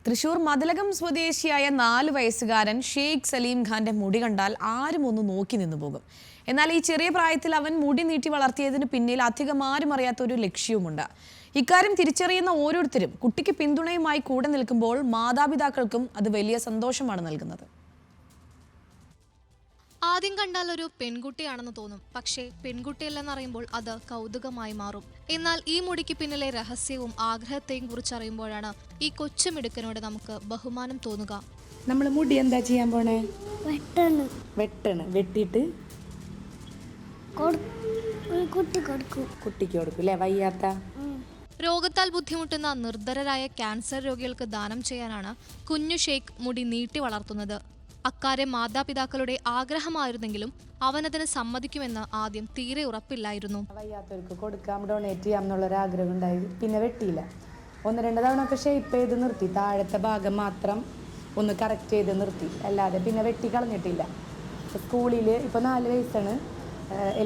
തൃശൂർ മതിലകം സ്വദേശിയായ 4 വയസ്സുകാരൻ ഷെയ്ഖ് സലീം ഖാന്റെ മുടി കണ്ടാൽ ആരും ഒന്ന് നോക്കി നിന്നു പോകും. എന്നാൽ ഈ ചെറിയ പ്രായത്തിൽ അവൻ മുടി നീട്ടി വളർത്തിയതിന് പിന്നിൽ അധികം ആരും അറിയാത്ത ഒരു ലക്ഷ്യവുമുണ്ട്. ഇക്കാര്യം തിരിച്ചറിയുന്ന ഓരോരുത്തരും കുട്ടിക്ക് പിന്തുണയുമായി കൂടെ നിൽക്കുമ്പോൾ മാതാപിതാക്കൾക്കും അത് വലിയ സന്തോഷമാണ് നൽകുന്നത്. ആദ്യം കണ്ടാൽ ഒരു പെൺകുട്ടിയാണെന്ന് തോന്നും. പക്ഷേ പെൺകുട്ടിയല്ലെന്നറിയുമ്പോൾ അത് കൗതുകമായി മാറും. എന്നാൽ ഈ മുടിക്ക് പിന്നിലെ രഹസ്യവും ആഗ്രഹത്തെയും കുറിച്ചറിയുമ്പോഴാണ് ഈ കൊച്ചുമിടുക്കനോട് നമുക്ക് ബഹുമാനം തോന്നുക. നമ്മൾ മുടി എന്താ ചെയ്യാൻ പോണേ? വെട്ടിയിട്ട് കുട്ടിക്ക് കൊടുക്കും അല്ലേ? വയ്യാത്ത രോഗത്താൽ ബുദ്ധിമുട്ടുന്ന നിർധരരായ ക്യാൻസർ രോഗികൾക്ക് ദാനം ചെയ്യാനാണ് കുഞ്ഞു ഷെയ്ഖ് മുടി നീട്ടി വളർത്തുന്നത്. അക്കാര്യം മാതാപിതാക്കളുടെ ആഗ്രഹമായിരുന്നെങ്കിലും അവനതിന് സമ്മതിക്കുമെന്ന് ആദ്യം തീരെ ഉറപ്പില്ലായിരുന്നു. വയ്യാത്തവർക്ക് കൊടുക്കാം, ഡൊണേറ്റ് ചെയ്യാം എന്നുള്ളൊരാഗ്രഹം ഉണ്ടായി. പിന്നെ വെട്ടിയില്ല. 1-2 തവണ ഒക്കെ ഷേപ്പ് ചെയ്ത് നിർത്തി. താഴത്തെ ഭാഗം മാത്രം ഒന്ന് കറക്റ്റ് ചെയ്ത് നിർത്തി. അല്ലാതെ പിന്നെ വെട്ടി കളഞ്ഞിട്ടില്ല. സ്കൂളിൽ ഇപ്പോൾ 4 വയസ്സാണ്.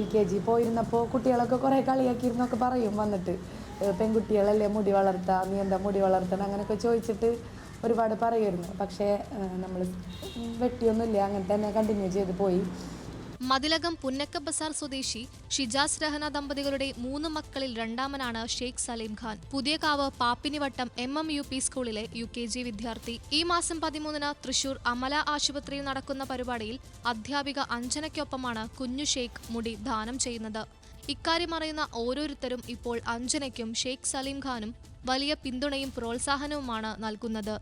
LKG പോയിരുന്നപ്പോൾ കുട്ടികളൊക്കെ കുറേ കളിയാക്കിയിരുന്നൊക്കെ പറയും വന്നിട്ട്, പെൺകുട്ടികളല്ലേ മുടി വളർത്താം, നീ എന്താ മുടി വളർത്തണം അങ്ങനെയൊക്കെ ചോദിച്ചിട്ട് ഒരുപാട് പറയുമായിരുന്നു. പക്ഷേ നമ്മൾ വെട്ടിയൊന്നുമില്ല, അങ്ങനെ തന്നെ കണ്ടിന്യൂ ചെയ്ത് പോയി. മതിലകം പുന്നക്ക ബസാർ സ്വദേശി ഷിജാസ് രഹന ദമ്പതികളുടെ 3 മക്കളിൽ രണ്ടാമനാണ് ഷെയ്ഖ് സലീം ഖാൻ. പുതിയകാവ് പാപ്പിനിവട്ടം MMUP സ്കൂളിലെ UKG വിദ്യാർത്ഥി. ഈ മാസം 13-ന് തൃശൂർ അമല ആശുപത്രിയിൽ നടക്കുന്ന പരിപാടിയിൽ അധ്യാപിക അഞ്ജനയ്ക്കൊപ്പമാണ് കുഞ്ഞു ഷെയ്ഖ് മുടി ദാനം ചെയ്യുന്നത്. ഇക്കാര്യം അറിയുന്ന ഓരോരുത്തരും ഇപ്പോൾ അഞ്ജനയ്ക്കും ഷെയ്ഖ് സലീം ഖാനും വലിയ പിന്തുണയും പ്രോത്സാഹനവുമാണ് നൽകുന്നത്.